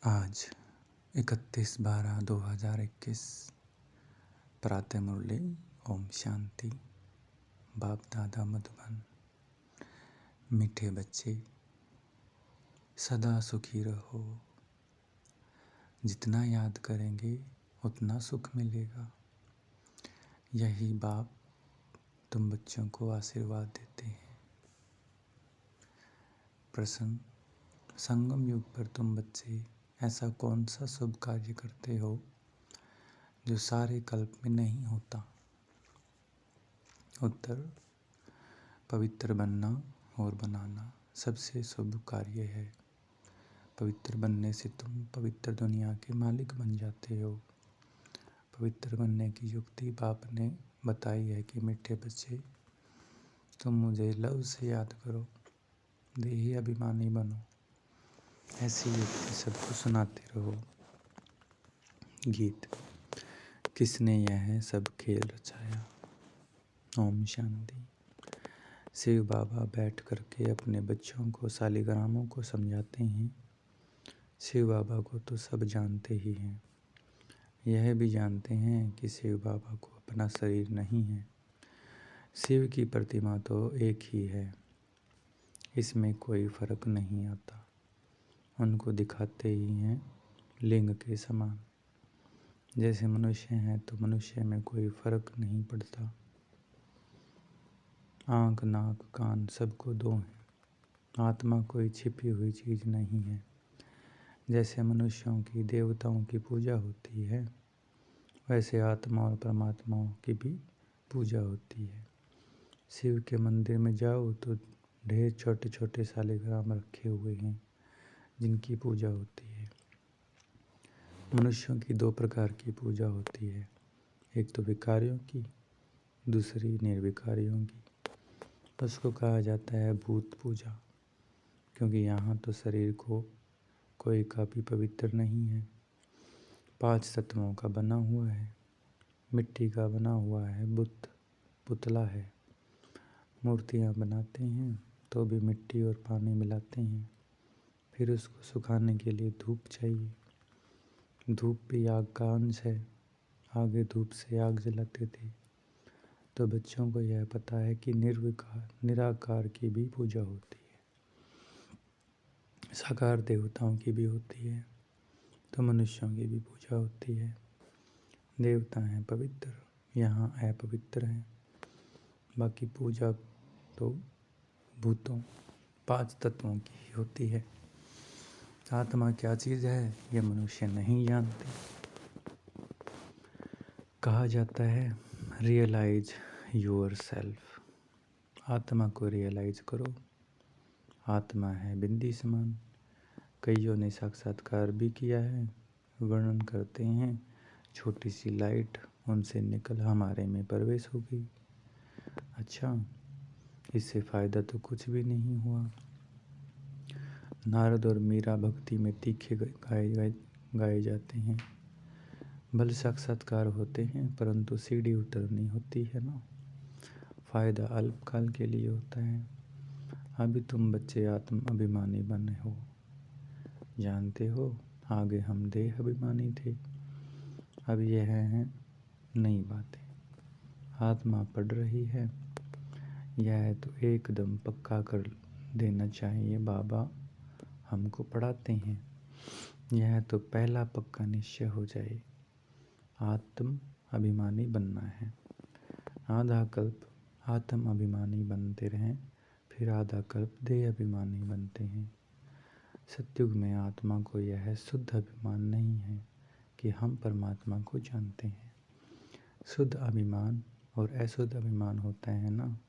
आज 31/12/2021 प्रातः मुरली। ओम शांति। बाप दादा मधुबन। मीठे बच्चे, सदा सुखी रहो। जितना याद करेंगे उतना सुख मिलेगा। यही बाप तुम बच्चों को आशीर्वाद देते हैं। प्रश्न: संगम युग पर तुम बच्चे ऐसा कौन सा शुभ कार्य करते हो जो सारे कल्प में नहीं होता? उत्तर: पवित्र बनना और बनाना सबसे शुभ कार्य है। पवित्र बनने से तुम पवित्र दुनिया के मालिक बन जाते हो। पवित्र बनने की युक्ति बाप ने बताई है कि मीठे बच्चे, तुम मुझे लव से याद करो, देही अभिमानी बनो। ऐसी युक्ति सबको सुनाते रहो। गीत: किसने यह सब खेल रचाया? ओम शांति। शिव बाबा बैठ करके अपने बच्चों को शालिग्रामों को समझाते हैं। शिव बाबा को तो सब जानते ही हैं। यह भी जानते हैं कि शिव बाबा को अपना शरीर नहीं है। शिव की प्रतिमा तो एक ही है, इसमें कोई फर्क नहीं आता। उनको दिखाते ही हैं लिंग के समान। जैसे मनुष्य हैं तो मनुष्य में कोई फर्क नहीं पड़ता। आँख, नाक, कान सबको दो हैं। आत्मा कोई छिपी हुई चीज़ नहीं है। जैसे मनुष्यों की देवताओं की पूजा होती है, वैसे आत्मा और परमात्माओं की भी पूजा होती है। शिव के मंदिर में जाओ तो ढेर छोटे छोटे शालिग्राम रखे हुए हैं जिनकी पूजा होती है। मनुष्यों की दो प्रकार की पूजा होती है, एक तो विकारियों की, दूसरी निर्विकारियों की। उसको कहा जाता है भूत पूजा, क्योंकि यहाँ तो शरीर को कोई का भी पवित्र नहीं है। 5 तत्वों का बना हुआ है। मिट्टी का बना हुआ है, बुत पुतला है। मूर्तियाँ बनाते हैं तो भी मिट्टी और पानी मिलाते हैं। फिर उसको सुखाने के लिए धूप चाहिए। धूप भी आग का अंश है। आगे धूप से आग जलाते थे। तो बच्चों को यह पता है कि निर्विकार निराकार की भी पूजा होती है, साकार देवताओं की भी होती है, तो मनुष्यों की भी पूजा होती है। देवता हैं पवित्र, यहाँ अपवित्र हैं। बाकी पूजा तो भूतों 5 तत्वों की ही होती है। आत्मा क्या चीज़ है ये मनुष्य नहीं जानते। कहा जाता है रियलाइज योर सेल्फ। आत्मा को रियलाइज करो। आत्मा है बिंदी समान। कईयों ने साक्षात्कार भी किया है। वर्णन करते हैं छोटी सी लाइट उनसे निकल हमारे में प्रवेश हो गई। अच्छा, इससे फ़ायदा तो कुछ भी नहीं हुआ। नारद और मीरा भक्ति में तीखे गाए जाते हैं। भले साक्षात्कार होते हैं परंतु सीढ़ी उतरनी होती है ना। फ़ायदा अल्पकाल के लिए होता है। अभी तुम बच्चे आत्म अभिमानी बने हो। जानते हो आगे हम देह अभिमानी थे। अब यह है नई बातें। आत्मा पढ़ रही है। यह तो एकदम पक्का कर देना चाहिए, बाबा हमको पढ़ाते हैं। यह तो पहला पक्का निश्चय हो जाए, आत्म अभिमानी बनना है। आधा कल्प आत्म अभिमानी बनते रहें, फिर आधा कल्प देह अभिमानी बनते हैं। सतयुग में आत्मा को यह शुद्ध अभिमान नहीं है कि हम परमात्मा को जानते हैं। शुद्ध अभिमान और अशुद्ध अभिमान होता है ना।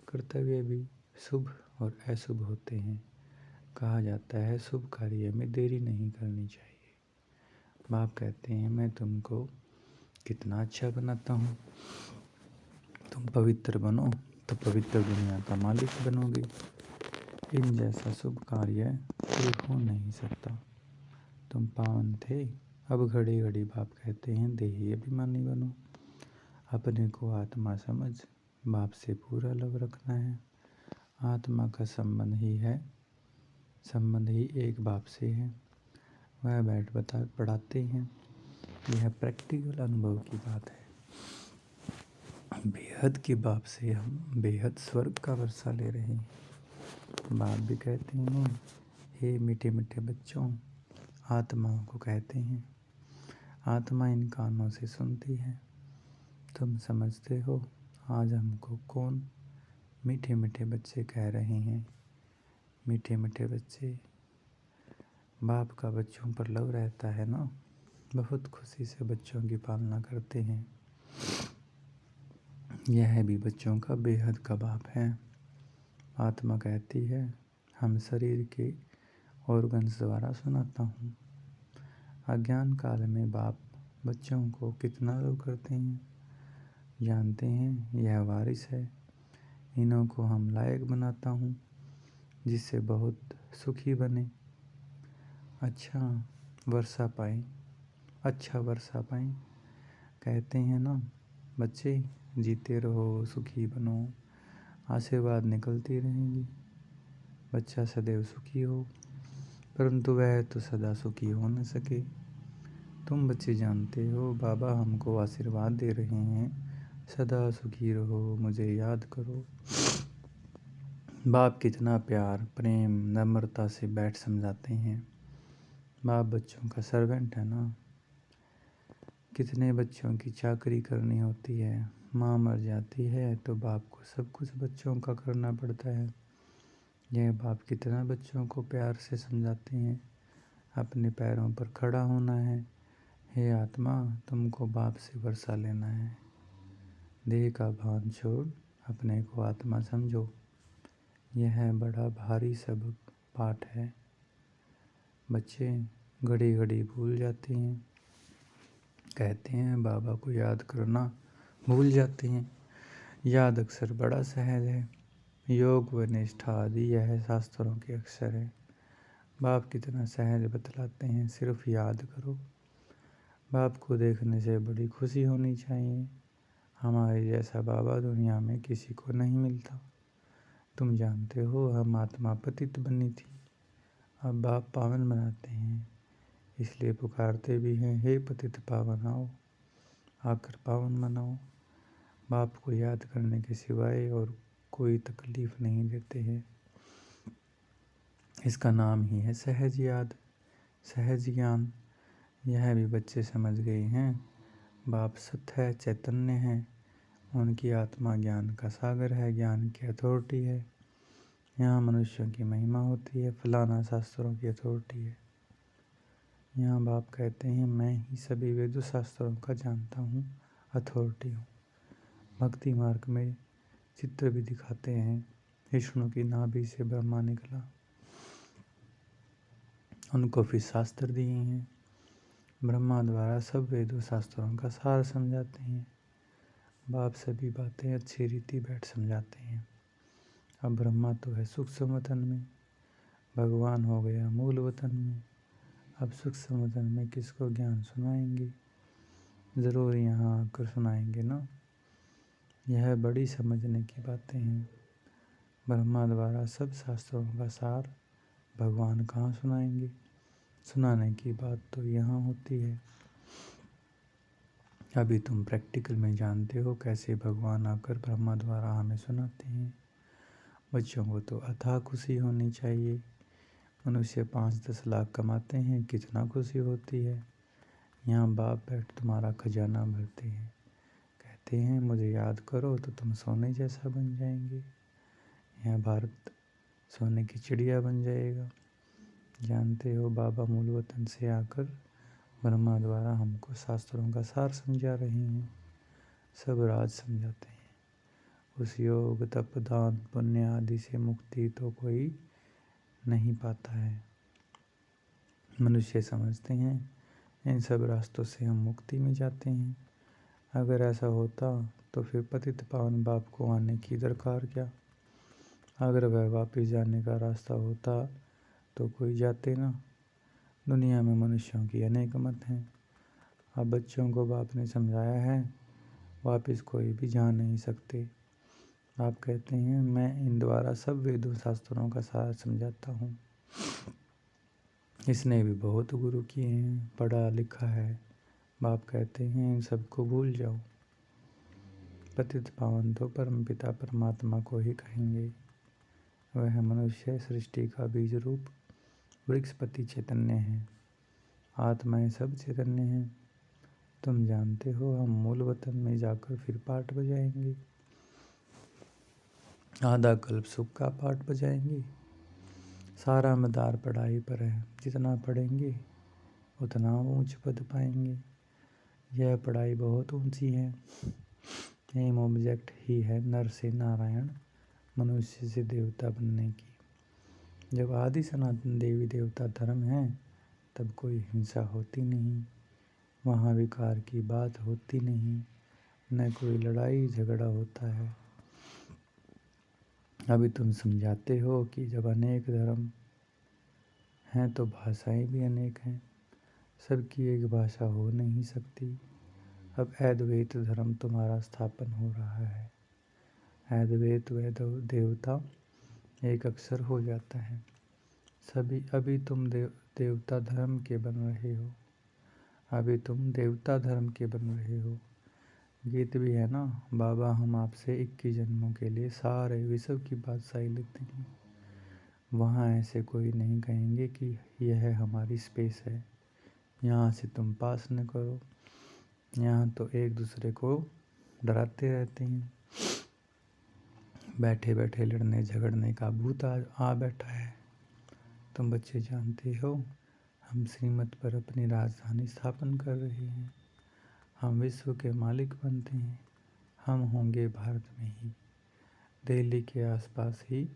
कर्तव्य भी शुभ और अशुभ होते हैं। कहा जाता है शुभ कार्य में देरी नहीं करनी चाहिए। बाप कहते हैं मैं तुमको कितना अच्छा बनाता हूँ। तुम पवित्र बनो तो पवित्र दुनिया का मालिक बनोगे। इन जैसा शुभ कार्य कोई हो नहीं सकता। तुम पावन थे, अब घड़ी घड़ी बाप कहते हैं देही अभिमानी बनो। अपने को आत्मा समझ बाप से पूरा लव रखना है। आत्मा का संबंध ही एक बाप से है। वह बैठ पढ़ाते हैं। यह प्रैक्टिकल अनुभव की बात है। बेहद के बाप से हम बेहद स्वर्ग का वर्षा ले रहे हैं। बाप भी कहते हैं, हे मीठे मीठे बच्चों, आत्माओं को कहते हैं। आत्मा इन कानों से सुनती है। तुम समझते हो आज हमको कौन मीठे मीठे बच्चे कह रहे हैं? मीठे मीठे बच्चे, बाप का बच्चों पर लव रहता है ना, बहुत खुशी से बच्चों की पालना करते हैं। यह भी बच्चों का बेहद का बाप है। आत्मा कहती है, हम शरीर के ऑर्गन्स द्वारा सुनाता हूँ। अज्ञान काल में बाप बच्चों को कितना लव करते हैं, जानते हैं? यह वारिस है। इन्हों को हम लायक बनाता हूँ जिससे बहुत सुखी बने, अच्छा वर्षा पाएं, अच्छा वर्षा पाएं। कहते हैं ना बच्चे, जीते रहो, सुखी बनो, आशीर्वाद निकलती रहेंगी। बच्चा सदैव सुखी हो, परंतु वह तो सदा सुखी हो न सके। तुम बच्चे जानते हो बाबा हमको आशीर्वाद दे रहे हैं, सदा सुखी रहो, मुझे याद करो। बाप कितना प्यार, प्रेम, नम्रता से बैठ समझाते हैं। बाप बच्चों का सर्वेंट है ना। कितने बच्चों की चाकरी करनी होती है, माँ मर जाती है तो बाप को सब कुछ बच्चों का करना पड़ता है। यह बाप कितना बच्चों को प्यार से समझाते हैं, अपने पैरों पर खड़ा होना है। हे आत्मा, तुमको बाप से वर्षा लेना है। देह का भान छोड़ अपने को आत्मा समझो। यह बड़ा भारी सबक पाठ है। बच्चे घड़ी घड़ी भूल जाते हैं, कहते हैं बाबा को याद करना भूल जाते हैं। याद अक्सर बड़ा सहज है। योग व निष्ठा आदि यह शास्त्रों के अक्षर है। बाप कितना सहज बतलाते हैं, सिर्फ याद करो। बाप को देखने से बड़ी खुशी होनी चाहिए। हमारे जैसा बाबा दुनिया में किसी को नहीं मिलता। तुम जानते हो हम आत्मा पतित बनी थी, अब बाप पावन बनाते हैं, इसलिए पुकारते भी हैं, हे पतित पावन आओ, आकर पावन बनाओ। बाप को याद करने के सिवाय और कोई तकलीफ नहीं देते हैं। इसका नाम ही है सहज याद, सहज ज्ञान। यह भी बच्चे समझ गए हैं। बाप सत्य है, चैतन्य है। उनकी आत्मा ज्ञान का सागर है, ज्ञान की अथॉरिटी है। यहाँ मनुष्यों की महिमा होती है, फलाना शास्त्रों की अथॉरिटी है। यहाँ बाप कहते हैं, मैं ही सभी वेद शास्त्रों का जानता हूँ, अथॉरिटी हूँ। भक्ति मार्ग में चित्र भी दिखाते हैं, विष्णु की नाभि से ब्रह्मा निकला, उनको फिर शास्त्र दिए हैं। ब्रह्मा द्वारा सब वेदों शास्त्रों का सार समझाते हैं। बाप सभी बातें अच्छी रीति बैठ समझाते हैं। अब ब्रह्मा तो है सूक्ष्म वतन में, भगवान हो गया मूल वतन में। अब सूक्ष्म वतन में किसको ज्ञान सुनाएंगे? ज़रूर यहाँ आकर सुनाएंगे ना। यह बड़ी समझने की बातें हैं। ब्रह्मा द्वारा सब शास्त्रों का सार भगवान कहाँ सुनाएंगे? सुनाने की बात तो यहाँ होती है। अभी तुम प्रैक्टिकल में जानते हो कैसे भगवान आकर ब्रह्मा द्वारा हमें सुनाते हैं। बच्चों को तो अथाह खुशी होनी चाहिए। मनुष्य 5-10 लाख कमाते हैं, कितना खुशी होती है। यहाँ बाप बैठ तुम्हारा खजाना भरते हैं, कहते हैं मुझे याद करो तो तुम सोने जैसा बन जाएंगे। यहाँ भारत सोने की चिड़िया बन जाएगा। जानते हो बाबा मूल वतन से आकर ब्रह्मा द्वारा हमको शास्त्रों का सार समझा रहे हैं, सब राज समझाते हैं। उस योग तप दान पुण्य आदि से मुक्ति तो कोई नहीं पाता है। मनुष्य समझते हैं इन सब रास्तों से हम मुक्ति में जाते हैं। अगर ऐसा होता तो फिर पतित पावन बाप को आने की दरकार क्या? अगर वह वापस जाने का रास्ता होता तो कोई जाते ना। दुनिया में मनुष्यों की अनेक मत हैं। अब बच्चों को बाप ने समझाया है, वापस कोई भी जा नहीं सकते। आप कहते हैं मैं इन द्वारा सब वेदों शास्त्रों का सार समझाता हूँ। इसने भी बहुत गुरु किए हैं, पढ़ा लिखा है। बाप कहते हैं इन सबको भूल जाओ, पतित पावन तो परम पिता परमात्मा को ही कहेंगे। वह मनुष्य सृष्टि का बीज रूप वृक्षपति चैतन्य है। आत्माएं सब चैतन्य हैं। तुम जानते हो हम मूल वतन में जाकर फिर पाठ बजाएंगे, आधा कल्प सुख का पाठ बजाएंगे। सारा मदार पढ़ाई पर है, जितना पढ़ेंगे उतना ऊंच पद पाएंगे। यह पढ़ाई बहुत ऊंची है। एम ऑब्जेक्ट ही है नर से नारायण, मनुष्य से देवता बनने की। जब आदि सनातन देवी देवता धर्म है तब कोई हिंसा होती नहीं, वहाँ विकार की बात होती नहीं, न कोई लड़ाई झगड़ा होता है। अभी तुम समझाते हो कि जब अनेक धर्म हैं तो भाषाएं भी अनेक हैं, सबकी एक भाषा हो नहीं सकती। अब अद्वैत धर्म तुम्हारा स्थापन हो रहा है। अद्वैत व देवता एक अक्षर हो जाता है। अभी तुम देवता धर्म के बन रहे हो। अभी तुम देवता धर्म के बन रहे हो। गीत भी है ना, बाबा हम आपसे 21 जन्मों के लिए सारे विश्व की बादशाही लेते हैं। वहाँ ऐसे कोई नहीं कहेंगे कि यह हमारी स्पेस है, यहाँ से तुम पास न करो। यहाँ तो एक दूसरे को डराते रहते हैं। बैठे बैठे लड़ने झगड़ने का भूत आ बैठा है। तुम बच्चे जानते हो हम श्रीमत पर अपनी राजधानी स्थापन कर रहे हैं। हम विश्व के मालिक बनते हैं। हम होंगे भारत में ही, दिल्ली के आसपास ही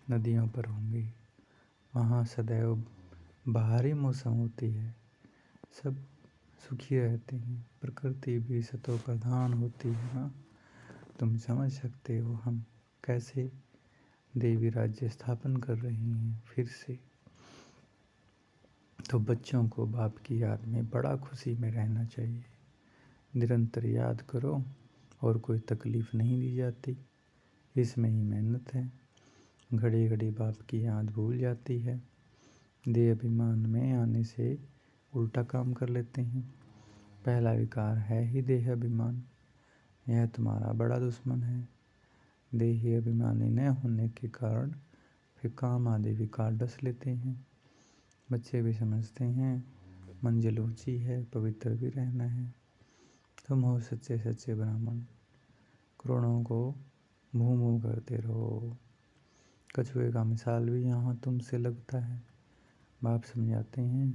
नदियों पर होंगे। वहाँ सदैव बाहरी मौसम होती है, सब सुखी रहते हैं। प्रकृति भी सतो प्रधान होती है ना। तुम समझ सकते हो हम कैसे देवी राज्य स्थापन कर रहे हैं फिर से। तो बच्चों को बाप की याद में बड़ा खुशी में रहना चाहिए। निरंतर याद करो और कोई तकलीफ नहीं दी जाती, इसमें ही मेहनत है। घड़ी घड़ी बाप की याद भूल जाती है। देह अभिमान में आने से उल्टा काम कर लेते हैं। पहला विकार है ही देह अभिमान, यह तुम्हारा बड़ा दुश्मन है। देही अभिमानी न होने के कारण फिर काम आदि विकार डस लेते हैं। बच्चे भी समझते हैं मंजिल ऊंची है, पवित्र भी रहना है। तुम हो सच्चे सच्चे ब्राह्मण, करोड़ों को मुँह मुँह करते रहो। कछुए का मिसाल भी यहाँ तुमसे लगता है। बाप समझाते हैं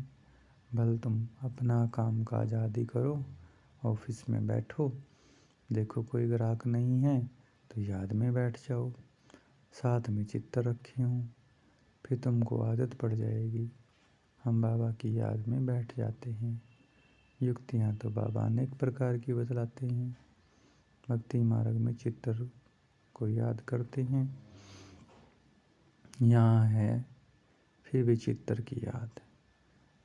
भल तुम अपना काम काज आदि करो, ऑफिस में बैठो, देखो कोई ग्राहक नहीं है तो याद में बैठ जाओ, साथ में चित्त रखे हूँ, फिर तुमको आदत पड़ जाएगी। हम बाबा की याद में बैठ जाते हैं। युक्तियाँ तो बाबा अनेक प्रकार की बतलाते हैं। भक्ति मार्ग में चित्त को याद करते हैं। यहाँ है फिर भी चित्तर की याद,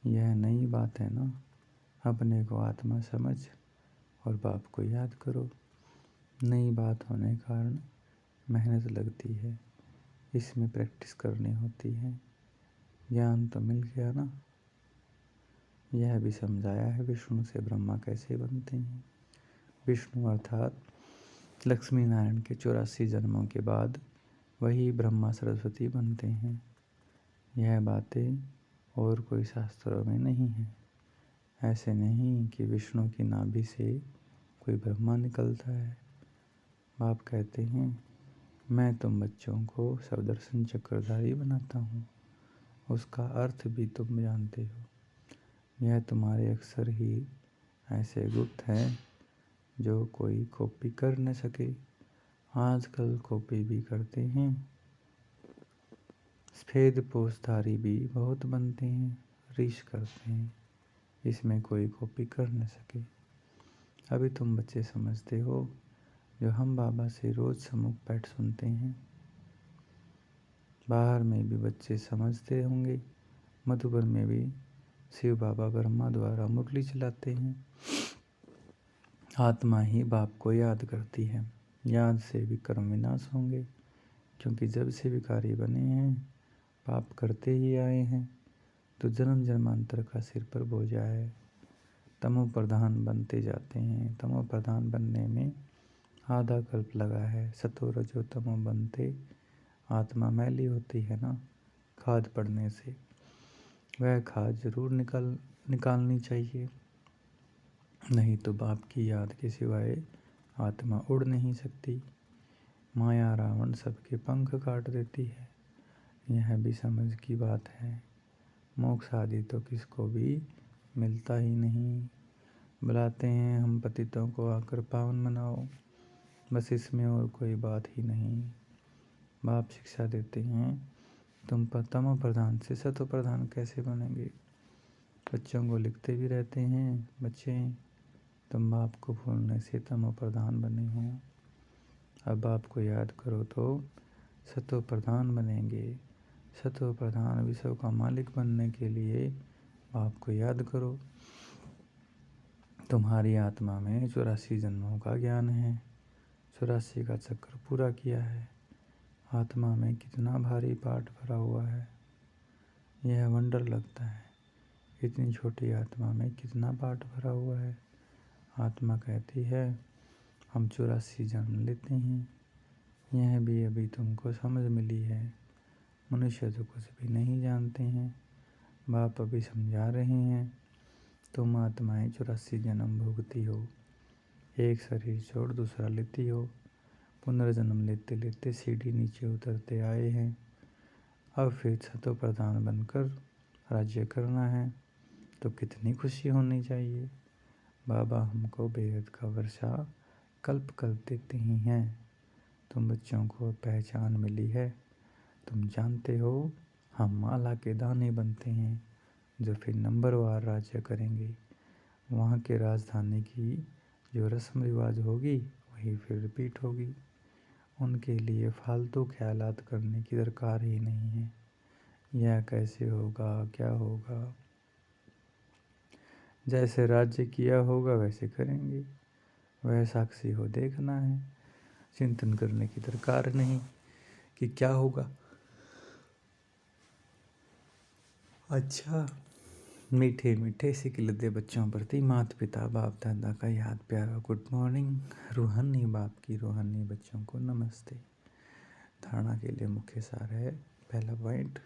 यह नई बात है ना। अपने को आत्मा समझ और बाप को याद करो। नई बात होने कारण मेहनत लगती है, इसमें प्रैक्टिस करनी होती है। ज्ञान तो मिल गया ना। यह भी समझाया है विष्णु से ब्रह्मा कैसे बनते हैं। विष्णु अर्थात लक्ष्मी नारायण के 84 जन्मों के बाद वही ब्रह्मा सरस्वती बनते हैं। यह बातें और कोई शास्त्रों में नहीं है। ऐसे नहीं कि विष्णु की नाभि से कोई ब्रह्मा निकलता है। बाप कहते हैं मैं तुम बच्चों को सवदर्शन चक्रधारी बनाता हूँ, उसका अर्थ भी तुम जानते हो। यह तुम्हारे अक्षर ही ऐसे गुप्त हैं जो कोई कॉपी कर न सके। आजकल कॉपी भी करते हैं। सफेद पोषधारी भी बहुत बनते हैं, रीस करते हैं, इसमें कोई कॉपी कर न सके। अभी तुम बच्चे समझते हो जो हम बाबा से रोज सम्मुख पाठ सुनते हैं। बाहर में भी बच्चे समझते होंगे। मधुबन में भी शिव बाबा ब्रह्मा द्वारा मुरली चलाते हैं। आत्मा ही बाप को याद करती है। याद से भी कर्म विनाश होंगे, क्योंकि जब से विकारी बने हैं पाप करते ही आए हैं। तो जन्म जन्मांतर का सिर पर बोझा है। तमो प्रधान बनते जाते हैं। तमो प्रधान बनने में आधा कल्प लगा है। सतो रजो तमो बनते आत्मा मैली होती है ना, खाद पड़ने से। वह खाद जरूर निकालनी चाहिए, नहीं तो बाप की याद के सिवाय आत्मा उड़ नहीं सकती। माया रावण सबके पंख काट देती है, यह भी समझ की बात है। मोक्ष आदि तो किसको भी मिलता ही नहीं। बुलाते हैं हम पतितों को आकर पावन मनाओ, बस इसमें और कोई बात ही नहीं। बाप शिक्षा देते हैं, तुम तमो प्रधान से सतो प्रधान कैसे बनेंगे। बच्चों को लिखते भी रहते हैं, बच्चे तुम बाप को भूलने से तमो प्रधान बने हो। अब बाप को याद करो तो सतो प्रधान बनेंगे। सतो प्रधान विश्व का मालिक बनने के लिए बाप को याद करो। तुम्हारी आत्मा में 84 जन्मों का ज्ञान है, 84 का चक्र पूरा किया है। आत्मा में कितना भारी पाठ भरा हुआ है, यह वंडर लगता है। इतनी छोटी आत्मा में कितना पाठ भरा हुआ है। आत्मा कहती है हम 84 जन्म लेते हैं, यह भी अभी तुमको समझ मिली है। मनुष्य तो कुछ भी नहीं जानते हैं। बाप अभी समझा रहे हैं, तुम आत्माएं 84 जन्म भोगती हो, एक शरीर छोड़ दूसरा लेती हो। पुनर्जन्म लेते लेते सीढ़ी नीचे उतरते आए हैं। अब फिर सतो प्रधान बनकर राज्य करना है, तो कितनी खुशी होनी चाहिए। बाबा हमको बेहद का वर्षा कल्प कल्प देते ही हैं। तुम बच्चों को पहचान मिली है। तुम जानते हो हम माला के दाने बनते हैं, जो फिर नंबरवार राज्य करेंगे। वहाँ के राजधानी की जो रस्म रिवाज होगी वही फिर रिपीट होगी। उनके लिए फालतू ख्यालात करने की दरकार ही नहीं है। यह कैसे होगा, क्या होगा, जैसे राज्य किया होगा वैसे करेंगे। वह साक्षी हो देखना है, चिंतन करने की दरकार नहीं कि क्या होगा। अच्छा, मीठे मीठे सिकल दे बच्चों प्रति माता पिता बाप दादा का याद प्यारा गुड मॉर्निंग। रूहानी बाप की रूहानी बच्चों को नमस्ते। धारणा के लिए मुख्य सार है, पहला पॉइंट,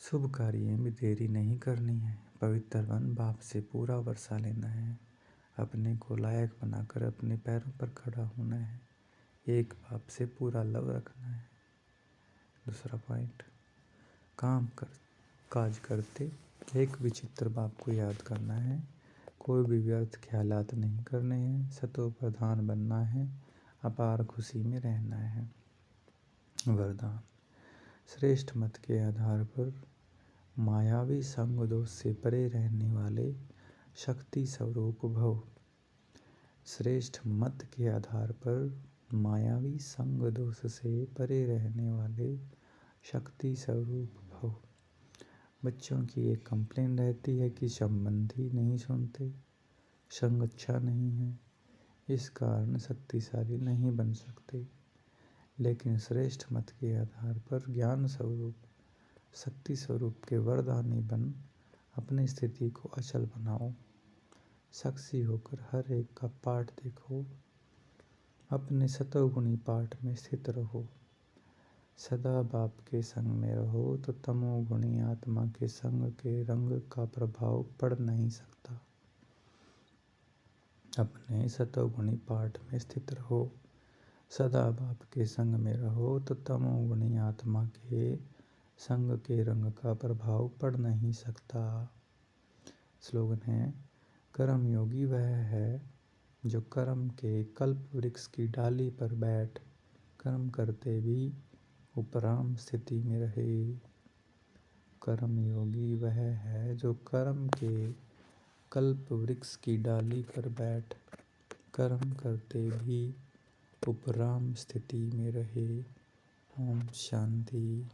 शुभ कार्य में देरी नहीं करनी है। पवित्र बन बाप से पूरा वर्षा लेना है। अपने को लायक बनाकर अपने पैरों पर खड़ा होना है। एक बाप से पूरा लव रखना है। दूसरा पॉइंट, काज करते एक विचित्र बाप को याद करना है। कोई भी व्यर्थ ख्यालात नहीं करने हैं। सतो प्रधान बनना है, अपार खुशी में रहना है। वरदान, श्रेष्ठ मत के आधार पर मायावी संग दोष से परे रहने वाले शक्ति स्वरूप भव। श्रेष्ठ मत के आधार पर मायावी संग दोष से परे रहने वाले शक्ति स्वरूप भव। बच्चों की एक कंप्लेन रहती है कि संबंधी नहीं सुनते, संग अच्छा नहीं है, इस कारण शक्तिशाली नहीं बन सकते। लेकिन श्रेष्ठ मत के आधार पर ज्ञान स्वरूप शक्ति स्वरूप के वरदानी बन अपनी स्थिति को अचल बनाओ। साक्षी होकर हर एक का पाठ देखो। अपने सतोगुणी पाठ में स्थित रहो। सदा बाप के संग में रहो तो तमोगुणी आत्मा के संग के रंग का प्रभाव पड़ नहीं सकता। अपने सतोगुणी पाठ में स्थित रहो। सदा बाप के संग में रहो तो तमोगुणी आत्मा के संग के रंग का प्रभाव पड़ नहीं सकता। स्लोगन है, कर्म योगी वह है जो कर्म के कल्प वृक्ष की डाली पर बैठ कर्म करते भी उपराम स्थिति में रहे। कर्म योगी वह है जो कर्म के कल्प वृक्ष की डाली पर बैठ कर्म करते भी उपराम स्थिति में रहे। ओम शांति।